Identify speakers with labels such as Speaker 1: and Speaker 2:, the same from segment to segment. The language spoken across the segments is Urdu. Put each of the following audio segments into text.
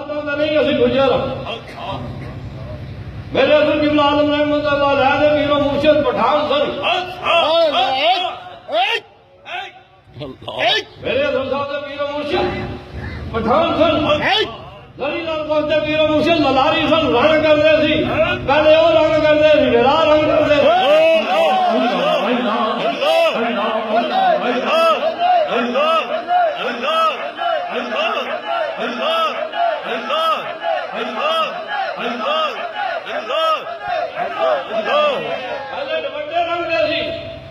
Speaker 1: نہیں اسی گجر میرے حضور قبلہ عالم رحمۃ اللہ علیہ دے پیر و مرشد پٹھان سن میرے حضور صاحب دے پیر و مرشد پٹھان سن زری لال پہنچتے پیر و مرشد للاری سن رنگ کرتے سی پہلے وہ رنگ کرتے سی پھر آ رنگ کرتے سی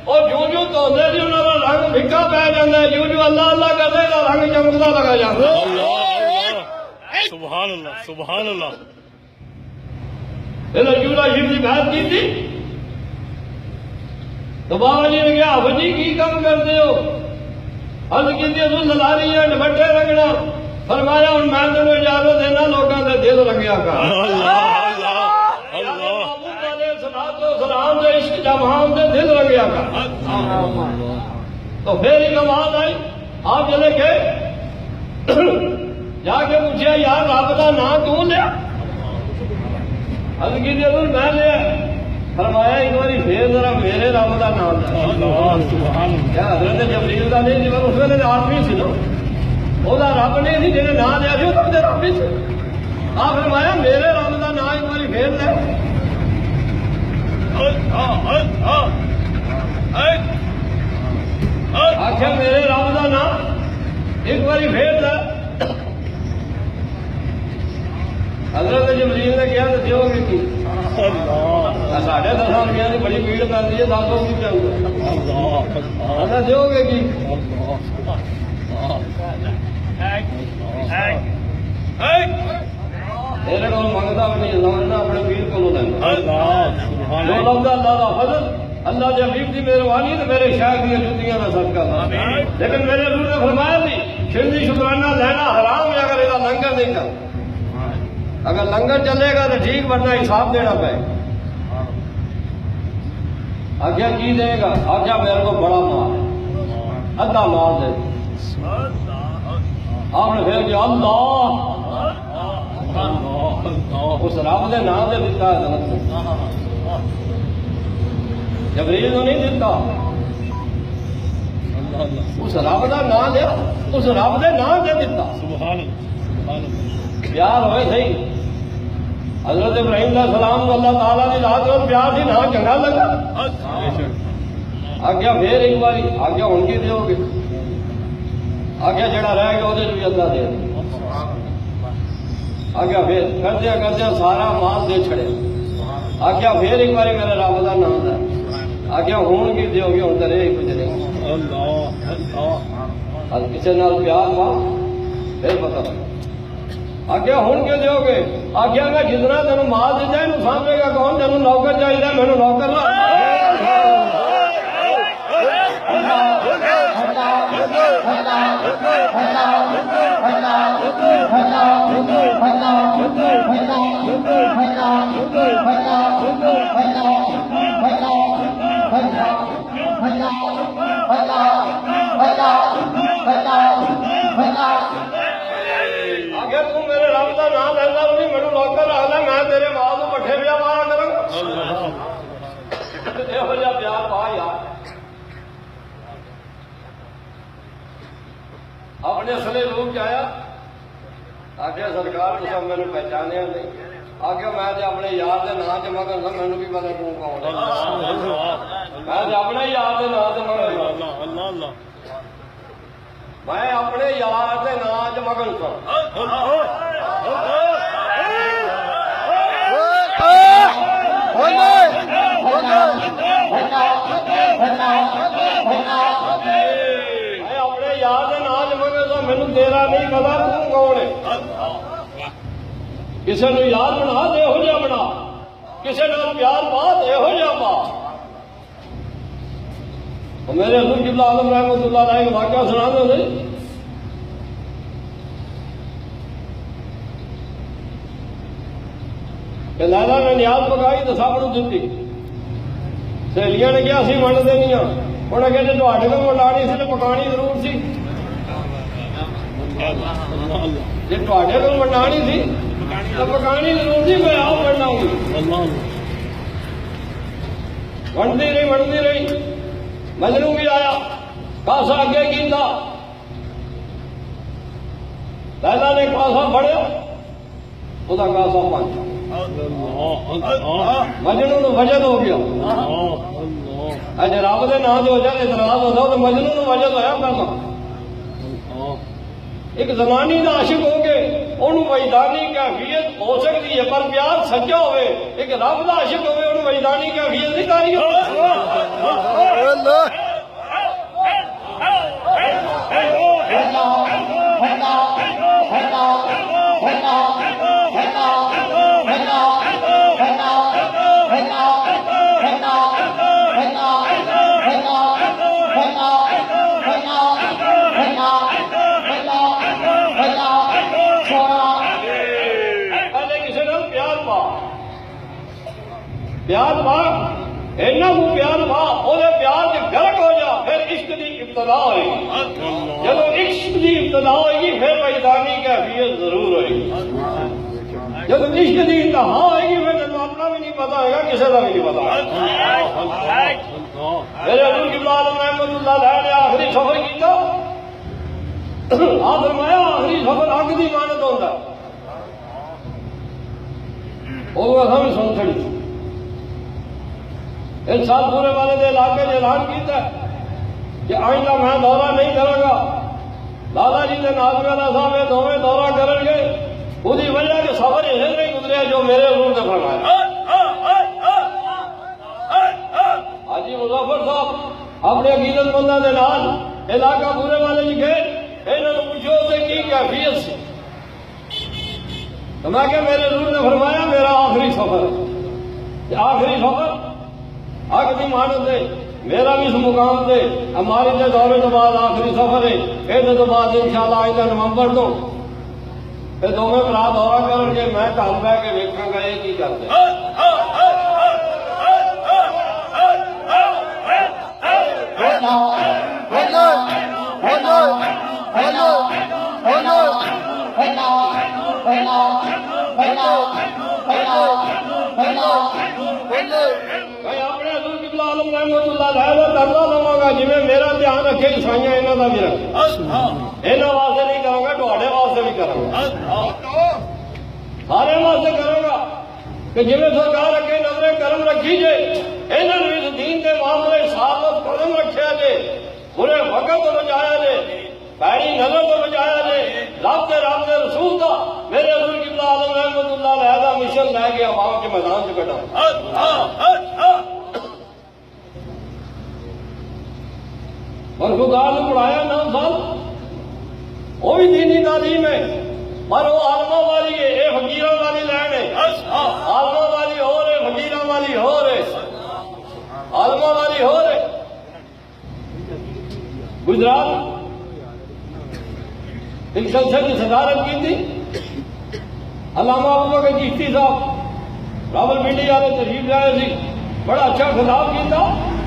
Speaker 1: اور جو جو دھوندے سی انہاں دا رنگ پھکا پی جاندا ہے جو جو اللہ اللہ کرتے دا رنگ چمکدا لگا جاندا ہے
Speaker 2: سبحان اللہ سبحان اللہ
Speaker 1: انہاں جوڑا شریف دی بات کی تھی تو بابا جی نے کہا جی کی کام کرتے ہو عرض کی تھی للاری ہیں دوپٹے رنگنا فرمایا ہن میں تینوں اجازت دینا لوکاں دے دل رنگیا کر سلام دے عشق جمہان دے دل رنگیا کر تو پھر ایک آواز آئی آپ چلے گئے جا کے پوچھا یار رب کا نام کیوں لیا حضرت کی ضرور میں لیا فرمایا ایک باری پھر ذرا میرے رب کا نام لیا حضرت جبریل کا نہیں جی اس ویلے آدمی سی نا وہ رب نہیں سی جنہیں نام لیا سی وہ رب نہیں سی آپ فرمایا میرے رب کا نام ایک باری پھر لیا آخیا میرے رب کا نام ایک باری پھر دے حضرت جبریل نے کیا دسو گے کی ساڑھے 10 روپیہ کی بڑی بھیڑ کرتی ہے دسو کی چاہیے دو گے کی میرے کو منگتا بھی نہیں سمجھنا اپنے پیر کو دینا جو لفظ اللہ کا فضل اللہ کے حبیب کی مہربانی تو میرے شاہ کی جتیاں کا صدقہ لیکن میرے حضور نے فرمایا بھی شردی شکرانہ لینا حرام ہے اگر یہ لنگر نہیں کر اگر لنگر چلے گا تو ٹھیک ورنہ حساب دینا پائے آگیا کی دے گا آگیا میرے کو بڑا مال ادھا مال دے آپ نے پھر کیا اللہ اس رب کے نام سے دیتا ہے جبریل تو نہیں دیتا اس رب کا نام لیا اس رب کے نام سے دیتا پیار ہوئے صحیح حضرت ابراہیم علیہ السلام اللہ تعالیٰ کی رات اور پیار سی نہ چنگا لگا آگیا پھر ایک باری آگیا ان کی دو گے آگیا جڑا رہ گیا وہ بھی اللہ دے آگیا پھر کردیا سارا مال دے چھڑے آگیا پھر ایک باری میرے رب کا نام ہے آگیا ہون کی دو گے ہوں تو رہے کچھ نہیں کسی نال پیار پا پھر پتا لگا آگیا ہوں کے دو گے آگیا میں جتنا تین مال دیتا ہے سامنے گا کون تین نوکر چاہیے مینو نوکر اگر تم میرے رب کا نام لینا نہیں میرے نوکر آنا میں تیرے مال کو پٹھے پیا مارا کروں یہ جا پیار پا یار اپنے اصل روپ چ آیا آگے سرکار تو سب میرے پہچانیا نہیں آگے میں اپنے یار کے نام سے مگر سا مینو بھی پتا کیوں کون میں اپنے یار کے نام سے مگر میں اپنے یار کے نام چ مگن سا اپنے یار کے نام چ مگر سا مینو تیرا نہیں پتا تم کون ہے کسی نے یار بنا تو یہو جہا بنا کسی نے پیار پا تو یہو جہا پا میرے حضور قبلہ عالم رحمۃ اللہ علیہ کا واقعہ سنا دو نہیں کہ لیلا نے نیاز پکائی تو سب نو دیتی سہیلیاں نے کیا اسی ونڈ دینی انہیں کہ جی تے کو لانی سی تو پکانی ضرور سی جی تے کو بنانی تھی تو پکانی ضرور تھی میں آپ بناؤں گی بنتی رہی مجنوں بھی آیا کاسا اگے کیتا لیلا نے کاسا پڑیا وہ کاسا پانچ مجنوں نو وجد ہو گیا اج رب دے نام ہو جائے اعتراض ہوتا تو مجنوں نو وجد ہویا کرنا ایک زمانی دا عاشق ہو کے انہوں وجدانی کیفیت ہو سکتی ہے پر پیار سچا ہوئے ایک رب دا عاشق ہوئے انہوں وجدانی کیفیت نہیں کاری پیار پا اینا کو پیار پا وہ پیار کے گرک ہو جا پھر عشق کی ابتدا ہوئے گی جب عشق کی ابتدا ہوئے گی پھر وجدانی کیفیت ضرور ہوئے گی جب عشق کی انتہا ہوئے گی پھر تمہیں اپنا بھی نہیں پتا ہوئے گا کسی کا بھی نہیں پتا میرے حضور قبلہ عالم رحمت اللہ علیہ نے آخری سفر کیتا آپ فرمایا آخری سفر حق دی مانت ہوتا وہ ہم سن چڑی اس سال پورے والے دے علاقے نے اعلان کیتا ہے کہ آئندہ میں دورہ نہیں کروں گا لالا جی نے ناظم والا صاحب یہ دونوں دورہ کریں گے وہی وجہ کہ سفر یہ نہیں گزرے جو میرے حضور نے فرمایا حاجی مظفر صاحب اپنے عقیدت مندوں کے نال علاقہ پورے والے جی گئے انہوں نے پوچھو تے کی کیفیت سی تو میں کہ میرے حضور نے فرمایا میرا آخری سفر ہے آخری سفر حق دی مانت ہے میرا بھی اس مقام سے ہمارے دے دورے تو بعد آخری سفر ہے یہ تو بعد انشاءاللہ آئندہ نومبر تو یہ دونوں برا دورہ کرن گے میں گھر بہ کے ویکھاں گا یہ کی کرتے میں اپنے حضور قبلہ عالم رحمت اللہ علیہ کا ترجمہ لواں گا جی میرا دھیان رکھے عیسائیاں انہاں دا بھی رکھے انہاں واسطے نہیں کروں گا تواڈے واسطے بھی کروں گا سارے واسطے کروں گا کہ جی سرکار اگے نظر کرم رکھی جے انہاں نے اس دین کے معاملے ثابت قدم رکھیا جے برے وقت تو بچایا جے پیڑی نظر تو بچایا جے رب دے رسول دا میرے حضور قبلہ عالم رحمت اللہ علیہ دا مشن لے کے عوام کے میدان سے کٹا اور خدا نے پڑھایا 9 سال وہ بھی دینی تعلیم ہے پر وہ عالمہ والی ہے یہ فقیروں والی لین ہے عالمہ والی ہو رہے فقیروں والی ہو رہے عالمہ والی ہو رہے گجرات ایک جلسے کی صدارت کی تھی علامہ ابوبکر چشتی صاحب راولپنڈی والے تشریف لائے تھی بڑا اچھا خطاب کیا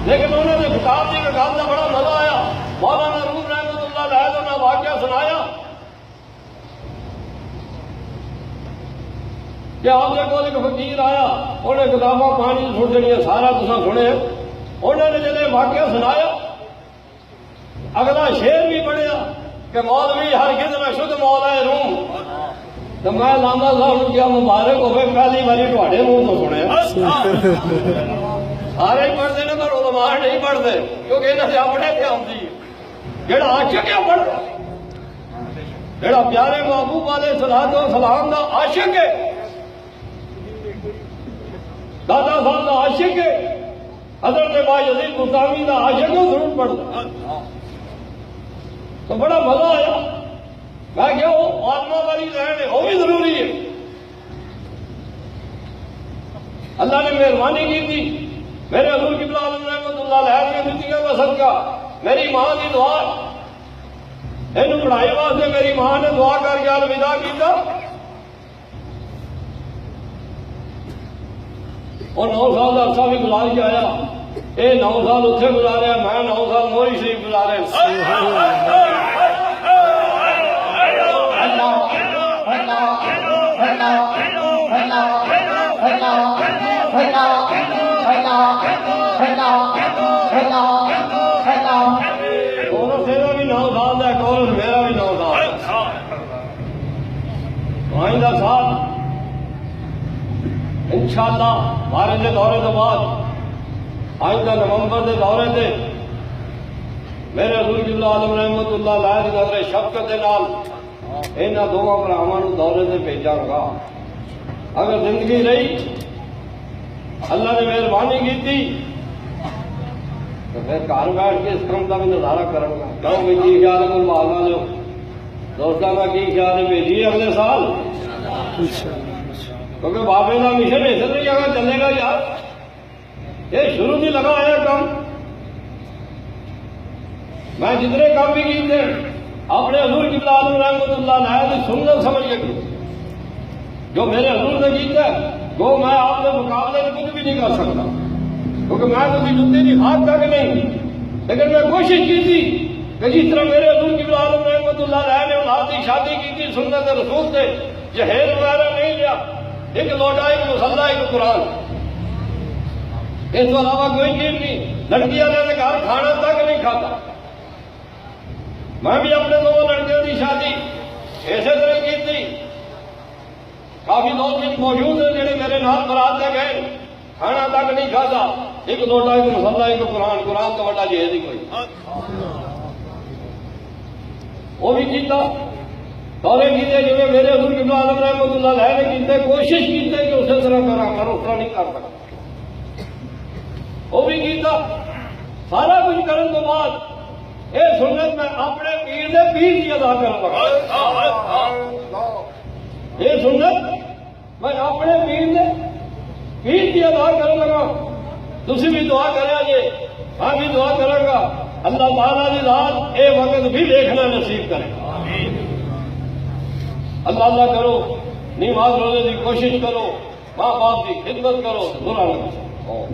Speaker 1: لیکن انہوں نے خطاب کی گل کا بڑا مزہ آیا مولانا روم رحمت اللہ علیہ تو انہیں واقعہ سنایا کہ آپ کے کول ایک فقیر آیا انہیں کتاباں پانی چھوڑ دینی سارا تساں سنے انہوں نے جب واقعہ سنایا اگلا شعر بھی پڑھیا کہ مولوی ہرگز نہ شد مولا روم تو میں لاما صاحب کیا مبارک ہوئے پہلی باری تواڈے منہ تو سنیا سارے ہی پڑھتے ہیں پر علماء نہیں پڑھتے کیونکہ انہوں نے اپنے پہ آتی جڑا عاشق ہے پڑھتا جڑا پیارے محبوب علیہ السلام دا عاشق ہے دادا صاحب دا عاشق ہے حضرت بایزید بستامی دا عاشق ہے ضرور پڑھتا تو بڑا مزہ آیا میں کیا وہ عالمہ والی لین ہے وہ بھی ضروری ہے اللہ نے مہربانی کی تھی میرے حضور قبلہ عالم رحمت اللہ علیہ کے دتیاں کا صدقہ میری ماں کی دعا انہوں پڑھائی واسطے میری ماں نے دعا کر کے الوداع کیتا اور 9 سال کا عرصہ بھی گزار کے آیا یہ 9 سال اتنے گزارے میں 9 سال موری شریف گزارے کورس تیرا بھی 9 سال ہے، کورس میرا بھی 9 سال ہے۔ آئندہ سال انشاءاللہ بارش کے دورے تو بعد آئندہ نومبر کے دورے سے میرے حضور قبلہ عالم رحمت اللہ علیہ کی نظر شفقت کے نال انہاں دونوں بھراواں نوں دورے سے بھیجاں گا۔ اگر زندگی رہی اللہ نے مہربانی کی تھی تو پھر گھر بیٹھ کے اس کام کا بھی نظارہ کروں گا۔ کہوں گے کی خیال ہے کوئی بھاگ نہ لو دوستوں کا کی خیال ہے بھیجیے اگلے سال، کیونکہ بابے کا مشن اس طرح جگہ چلے گا یار، یہ شروع نہیں لگا آیا کام۔ میں جتنے کام بھی کیتے اپنے حضور قبلہ عالم رحمت اللہ علیہ کی سنت سمجھ کے کی، جو میرے حضور نے کیتا ہے وہ میں آپ کے مقابلے میں کچھ بھی نہیں کر سکتا، کیونکہ میں کبھی جوتی کی ہاتھ تک نہیں، لیکن میں کوشش کی تھی کہ جس طرح میرے حضور قبلہ عالم رحمت اللہ علیہ نے اولاد کی شادی کی تھی سنت رسول سے، جہیز وغیرہ نہیں لیا، ایک لوٹا ایک مسلح ایک قرآن، اس کے علاوہ کوئی چیز نہیں۔ لڑکیاں نے گھر کھانا تک نہیں کھاتا۔ میں بھی اپنے 2 لڑکیوں کی شادی اسی طرح کی تھی۔ کافی دوست موجود ہیں جڑے میرے نال برات سے گئے، کھانا تک نہیں کھاتا، ایک لوٹا ایک مسلح ایک قرآن، قرآن تو بڑا جہیز ہی کوئی وہ بھی کیتا۔ دورے کیتے جو میرے حضور قبلہ عالم رحمت اللہ علیہ نے کیتے، کوشش کیتے کہ اسی طرح کرا کر اس طرح نہیں کر سکتا، وہ بھی کیتا۔ سارا کچھ کرنے کے بعد یہ سنت میں اپنے پیر دے پیر کی ادا کروں گا، یہ سنت میں اپنے پیر دے پیر کی ادا کروں گا۔ تسی بھی دعا کریا جے، میں بھی دعا کروں گا اللہ تعالیٰ کی ذات اے وقت بھی دیکھنا نصیب کرے۔ اللہ اللہ کرو، نماز روزے کی کوشش کرو، ماں باپ کی خدمت کرو، برا نہ کرو۔